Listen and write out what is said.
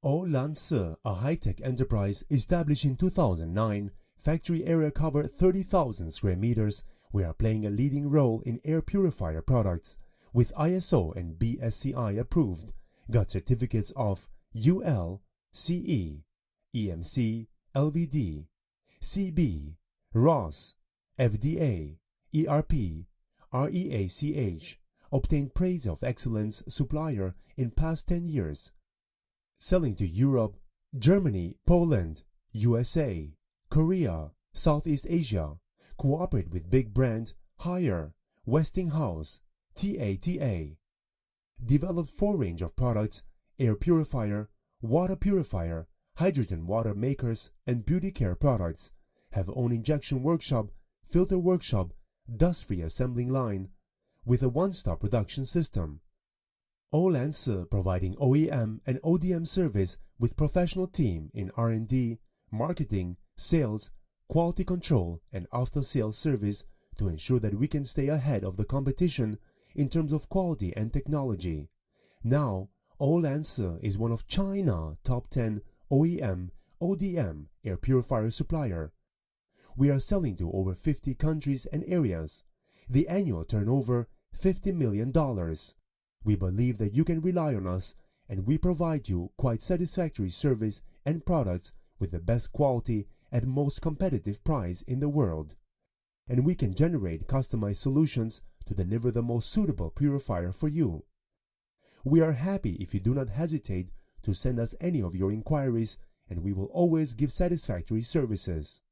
Olansi, a high-tech enterprise established in 2009, factory area cover 30,000 square meters. We are playing a leading role in air purifier products, with ISO and BSCI approved, got certificates of UL, CE, EMC, LVD, CB, ROS, FDA, ERP, REACH, obtained praise of excellence supplier in past 10 years. Selling to Europe, Germany, Poland, USA, Korea, Southeast Asia. Cooperate with big brand Haier, Westinghouse, TATA. Developed full range of products: air purifier, water purifier, hydrogen water makers, and beauty care products. Have own injection workshop, filter workshop, dust-free assembling line, with a one-stop production system. Olansi, providing OEM and ODM service with professional team in R&D, marketing, sales, quality control, and after-sales service to ensure that we can stay ahead of the competition in terms of quality and technology. Now, Olansi is one of China's top 10 OEM, ODM air purifier supplier. We are selling to over 50 countries and areas. The annual turnover, $50 million. We believe that you can rely on us, and we provide you quite satisfactory service and products with the best quality at most competitive price in the world. And we can generate customized solutions to deliver the most suitable purifier for you. We are happy if you do not hesitate to send us any of your inquiries, and we will always give satisfactory services.